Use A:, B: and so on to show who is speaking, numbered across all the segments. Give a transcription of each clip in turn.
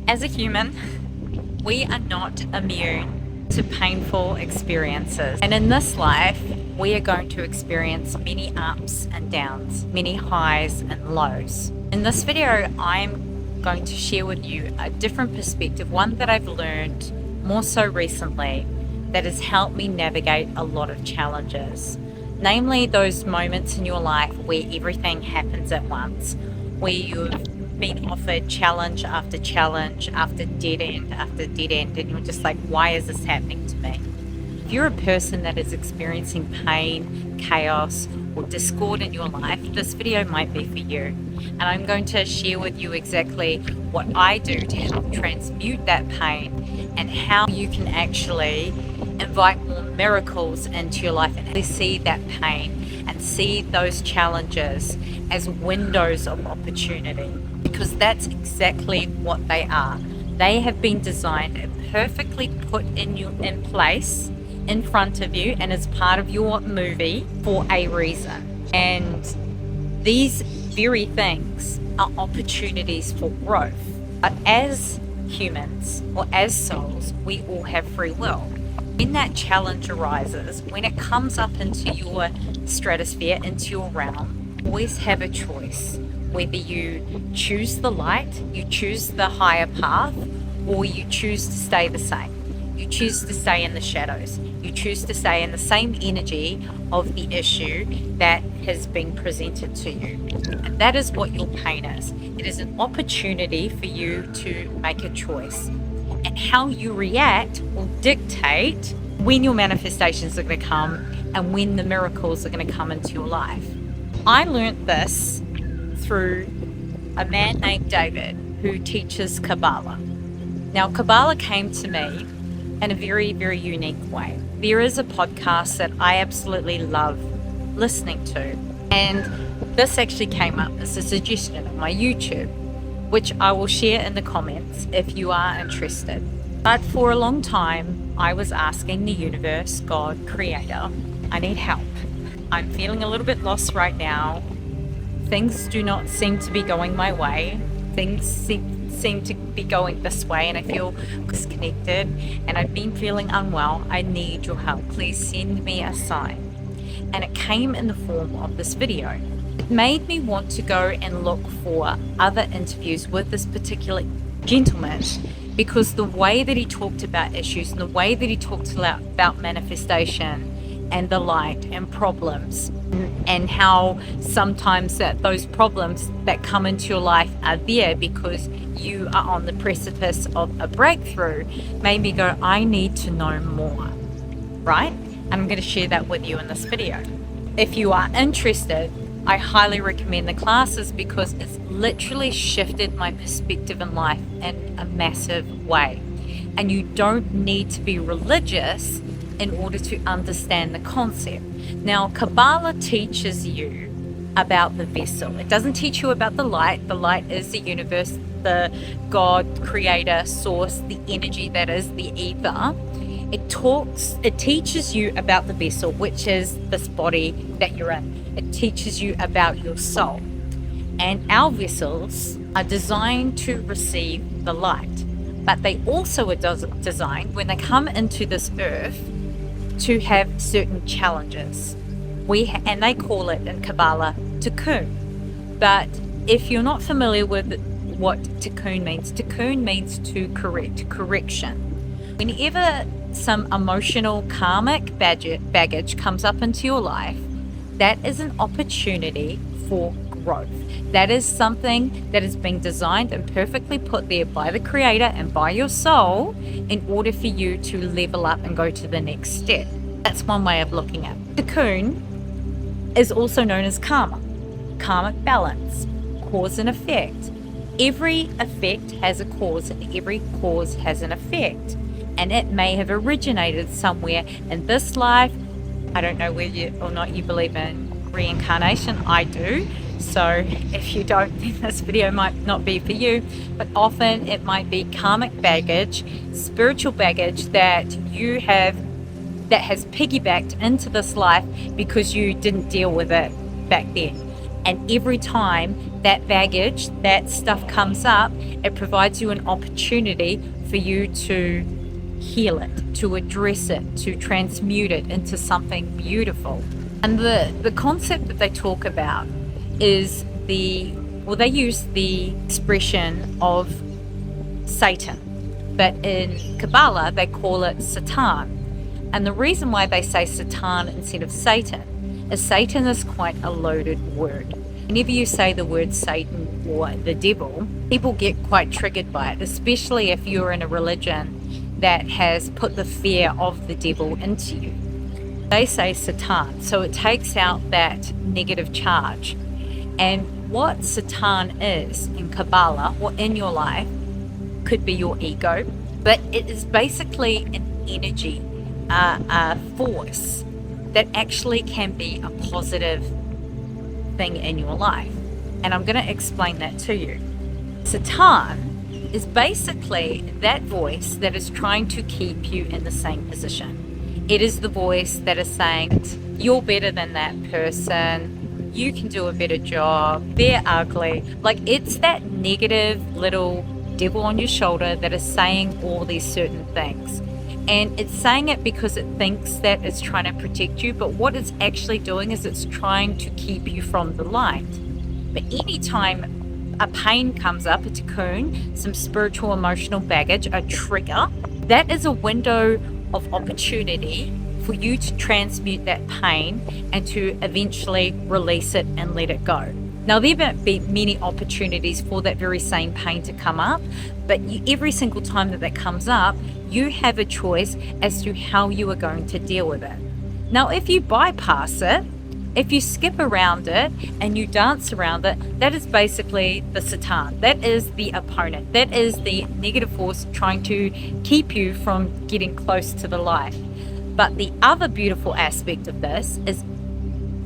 A: As a human, we are not immune to painful experiences. And in this life, we are going to experience many ups and downs, many highs and lows. In this video, I'm going to share with you a different perspective, one that I've learned more so recently that has helped me navigate a lot of challenges. Namely, those moments in your life where everything happens at once, where you've been offered challenge after dead end after dead end, and you're just like, why is this happening to me? If you're a person that is experiencing pain, chaos, or discord in your life, this video might be for you. And I'm going to share with you exactly what I do to help transmute that pain and how you can actually invite more miracles into your life and see that pain and see those challenges as windows of opportunity, because that's exactly what they are. They have been designed and perfectly put in place in front of you and as part of your movie for a reason. And these very things are opportunities for growth. But as humans or as souls, we all have free will. When that challenge arises, when it comes up into your stratosphere, into your realm, you always have a choice. Whether you choose the light, you choose the higher path, or you choose to stay the same. You choose to stay in the shadows. You choose to stay in the same energy of the issue that has been presented to you. And that is what your pain is. It is an opportunity for you to make a choice. And how you react will dictate when your manifestations are going to come and when the miracles are going to come into your life. I learned this through a man named David who teaches Kabbalah. Now, Kabbalah came to me in a very, very unique way. There is a podcast that I absolutely love listening to, and this actually came up as a suggestion on my YouTube, which I will share in the comments if you are interested. But for a long time, I was asking the universe, God, Creator, I need help. I'm feeling a little bit lost right now. Things do not seem to be going my way. Things seem to be going this way, and I feel disconnected, and I've been feeling unwell. I need your help. Please send me a sign. And it came in the form of this video. It made me want to go and look for other interviews with this particular gentleman, because the way that he talked about issues and the way that he talked about manifestation and the light and problems, and how sometimes that those problems that come into your life are there because you are on the precipice of a breakthrough, made me go, I need to know more, right? And I'm going to share that with you in this video. If you are interested, I highly recommend the classes because it's literally shifted my perspective in life in a massive way. And you don't need to be religious in order to understand the concept. Now, Kabbalah teaches you about the vessel. It doesn't teach you about the light. The light is the universe, the God, creator, source, the energy that is the ether. It teaches you about the vessel, which is this body that you're in. It teaches you about your soul. And our vessels are designed to receive the light. But they also are designed, when they come into this earth, to have certain challenges. And they call it in Kabbalah tikkun. But if you're not familiar with what tikkun means to correct, correction. Whenever some emotional karmic baggage comes up into your life, that is an opportunity for growth. That is something that is being designed and perfectly put there by the Creator and by your soul in order for you to level up and go to the next step. That's one way of looking at it. Tikkun is also known as karma, karmic balance, cause and effect. Every effect has a cause and every cause has an effect. And it may have originated somewhere in this life. I don't know whether or not you believe in reincarnation. I do. So if you don't, then this video might not be for you. But often it might be karmic baggage, spiritual baggage that you have that has piggybacked into this life because you didn't deal with it back then. And every time that baggage, that stuff comes up, It provides you an opportunity for you to heal it, to address it, to transmute it into something beautiful. And the concept that they talk about is they use the expression of Satan, but in Kabbalah they call it Satan. And the reason why they say Satan instead of Satan is Satan is quite a loaded word. Whenever you say the word Satan or the devil, people get quite triggered by it, especially if you're in a religion that has put the fear of the devil into you. They say Satan, so it takes out that negative charge. And what Satan is in Kabbalah or in your life could be your ego, but it is basically an energy, a force that actually can be a positive thing in your life. And I'm going to explain that to you. Satan is basically that voice that is trying to keep you in the same position. It is the voice that is saying, you're better than that person, you can do a better job, they're ugly. Like, it's that negative little devil on your shoulder that is saying all these certain things. And it's saying it because it thinks that it's trying to protect you, but what it's actually doing is it's trying to keep you from the light. But anytime a pain comes up, a cocoon, some spiritual emotional baggage, a trigger, that is a window of opportunity for you to transmute that pain and to eventually release it and let it go. Now, there might be many opportunities for that very same pain to come up, but every single time that comes up, you have a choice as to how you are going to deal with it. Now, if you bypass it, if you skip around it and you dance around it, that is basically the Satan. That is the opponent. That is the negative force trying to keep you from getting close to the light. But the other beautiful aspect of this is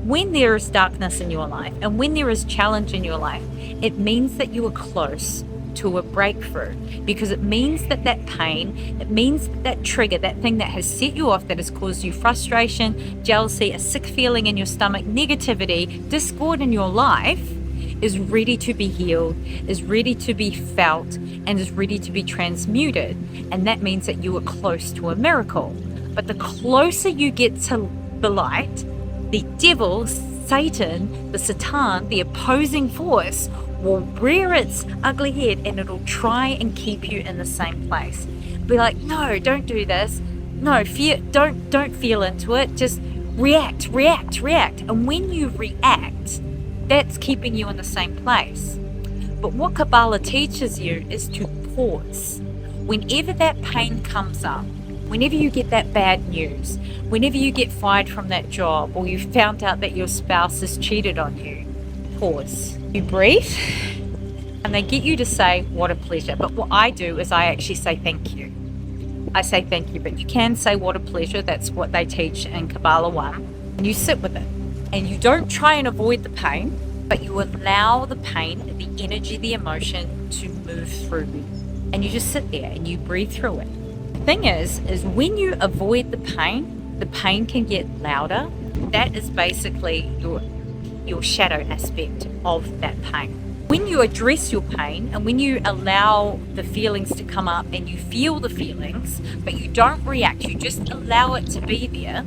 A: when there is darkness in your life and when there is challenge in your life, it means that you are close to a breakthrough, because it means that that pain, it means that trigger, that thing that has set you off, that has caused you frustration, jealousy, a sick feeling in your stomach, negativity, discord in your life, is ready to be healed, is ready to be felt, and is ready to be transmuted. And that means that you are close to a miracle. But the closer you get to the light, the devil, Satan, the Satan, the opposing force, will rear its ugly head and it'll try and keep you in the same place. Be like, no, don't do this. No, don't feel into it. Just react. And when you react, that's keeping you in the same place. But what Kabbalah teaches you is to pause. Whenever that pain comes up, whenever you get that bad news, whenever you get fired from that job, or you found out that your spouse has cheated on you, pause. You breathe, and they get you to say, what a pleasure. But what I do is I actually say thank you. I say thank you, but you can say what a pleasure. That's what they teach in Kabbalah 1. And you sit with it. And you don't try and avoid the pain, but you allow the pain, the energy, the emotion to move through you. And you just sit there and you breathe through it. The thing is when you avoid the pain can get louder. That is basically your shadow aspect of that pain. When you address your pain and when you allow the feelings to come up and you feel the feelings, but you don't react, you just allow it to be there.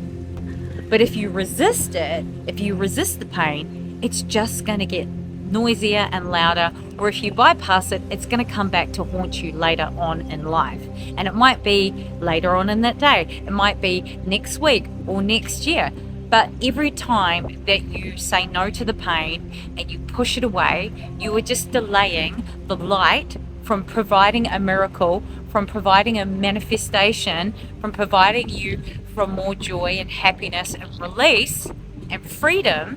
A: But if you resist it, if you resist the pain, it's just going to get noisier and louder. Or if you bypass it, it's going to come back to haunt you later on in life. And it might be later on in that day. It might be next week or next year. But every time that you say no to the pain and you push it away, you are just delaying the light from providing a miracle, from providing a manifestation, from providing you from more joy and happiness and release and freedom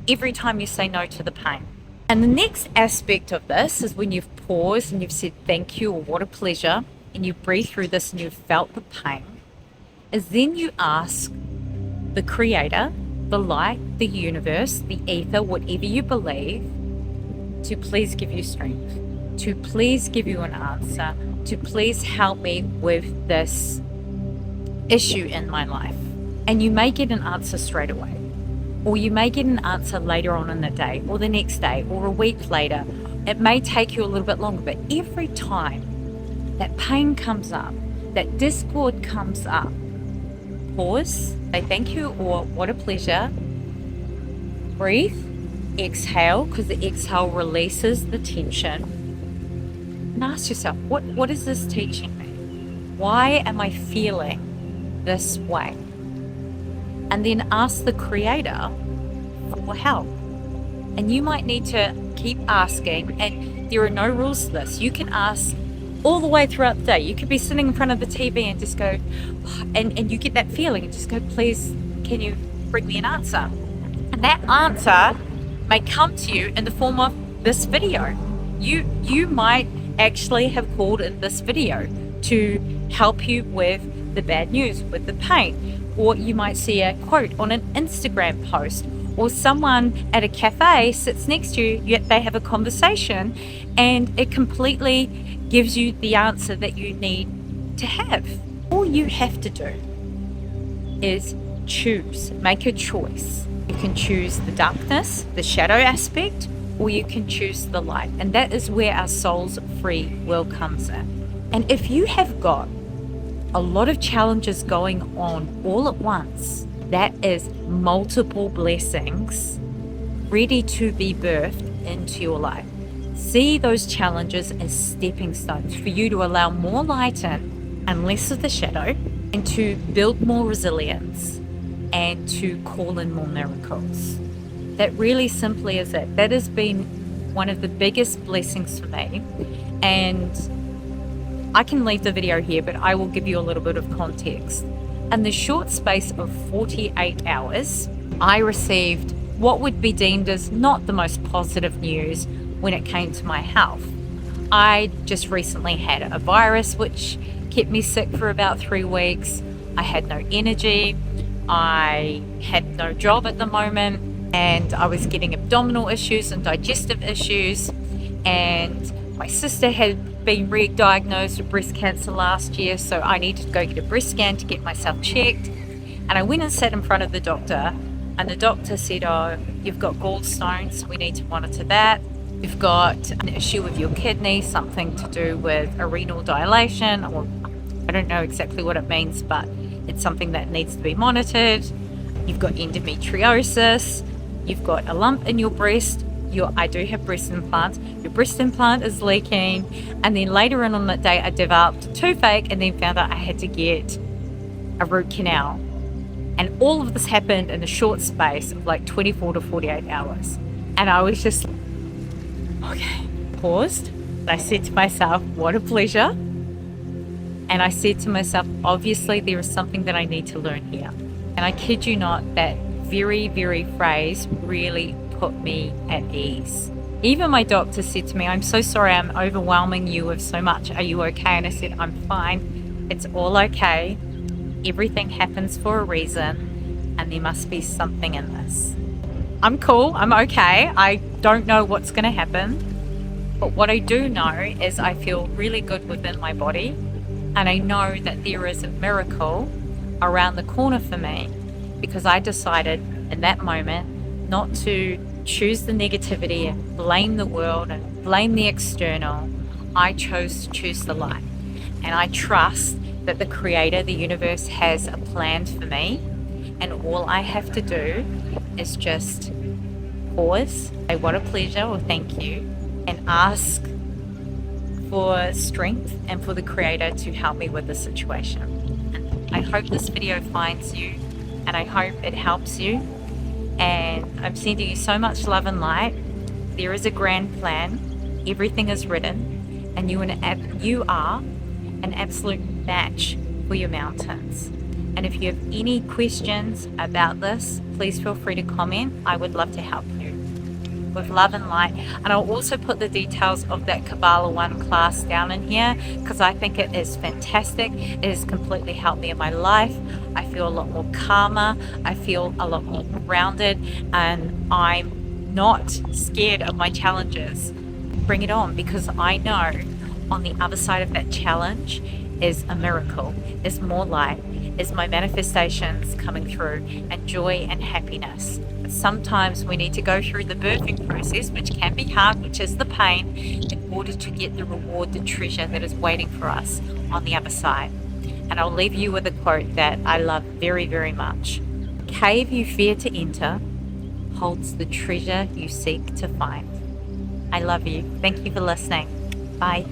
A: every time you say no to the pain. And the next aspect of this is when you've paused and you've said thank you or what a pleasure, and you breathe through this and you've felt the pain, is then you ask the creator, the light, the universe, the ether, whatever you believe, to please give you strength, to please give you an answer, to please help me with this issue in my life. And you may get an answer straight away, or you may get an answer later on in the day, or the next day, or a week later, It may take you a little bit longer, but every time that pain comes up, that discord comes up, pause, say thank you or what a pleasure, breathe, exhale, because the exhale releases the tension, and ask yourself, what is this teaching me? Why am I feeling this way? And then ask the Creator for help. And you might need to keep asking, and there are no rules to this. You can ask all the way throughout the day. You could be sitting in front of the TV and just go, and you get that feeling and just go, please, can you bring me an answer? And that answer may come to you in the form of this video. You might actually have called in this video to help you with the bad news, with the pain, or you might see a quote on an Instagram post, or someone at a cafe sits next to you, yet they have a conversation and it completely gives you the answer that you need to have. All you have to do is choose, make a choice. You can choose the darkness, the shadow aspect, or you can choose the light. And that is where our soul's free will comes in. And if you have got a lot of challenges going on all at once, that is multiple blessings ready to be birthed into your life. See those challenges as stepping stones for you to allow more light in and less of the shadow, and to build more resilience and to call in more miracles. That really simply is it. That has been one of the biggest blessings for me. And I can leave the video here, but I will give you a little bit of context. In the short space of 48 hours, I received what would be deemed as not the most positive news when it came to my health. I just recently had a virus which kept me sick for about 3 weeks. I had no energy. I had no job at the moment, and I was getting abdominal issues and digestive issues. And my sister had been re-diagnosed with breast cancer last year, so I needed to go get a breast scan to get myself checked. And I went and sat in front of the doctor, and the doctor said, oh, you've got gallstones, we need to monitor that. You've got an issue with your kidney, something to do with a renal dilation, or I don't know exactly what it means, but it's something that needs to be monitored. You've got endometriosis, you've got a lump in your breast. I do have breast implants. Your breast implant is leaking. And then later on that day, I developed a toothache and then found out I had to get a root canal. And all of this happened in a short space of like 24 to 48 hours. And I was just, okay, paused. I said to myself, what a pleasure. And I said to myself, obviously there is something that I need to learn here. And I kid you not, that very, very phrase really put me at ease. Even my doctor said to me, I'm so sorry I'm overwhelming you with so much. Are you okay? And I said, I'm fine. It's all okay. Everything happens for a reason, and there must be something in this. I'm cool. I'm okay. I don't know what's going to happen. But what I do know is I feel really good within my body. And I know that there is a miracle around the corner for me, because I decided in that moment not to choose the negativity and blame the world and blame the external. I chose to choose the light. And I trust that the Creator, the universe, has a plan for me. And all I have to do is just pause, say what a pleasure or thank you, and ask for strength and for the Creator to help me with the situation. And I hope this video finds you, and I hope it helps you. And I'm sending you so much love and light. There is a grand plan. Everything is written, and you are an absolute match for your mountains. And if you have any questions about this, please feel free to comment. I would love to help you. With love and light. And I'll also put the details of that Kabbalah 1 class down in here, because I think it is fantastic. It has completely helped me in my life. I feel a lot more calmer. I feel a lot more grounded, and I'm not scared of my challenges. Bring it on, because I know on the other side of that challenge is a miracle, is more light, is my manifestations coming through, and joy and happiness. But sometimes we need to go through the birthing process, which can be hard, which is the pain, in order to get the reward, the treasure that is waiting for us on the other side. And I'll leave you with a quote that I love very, very much. Cave you fear to enter holds the treasure you seek to find. I love you. Thank you for listening. Bye.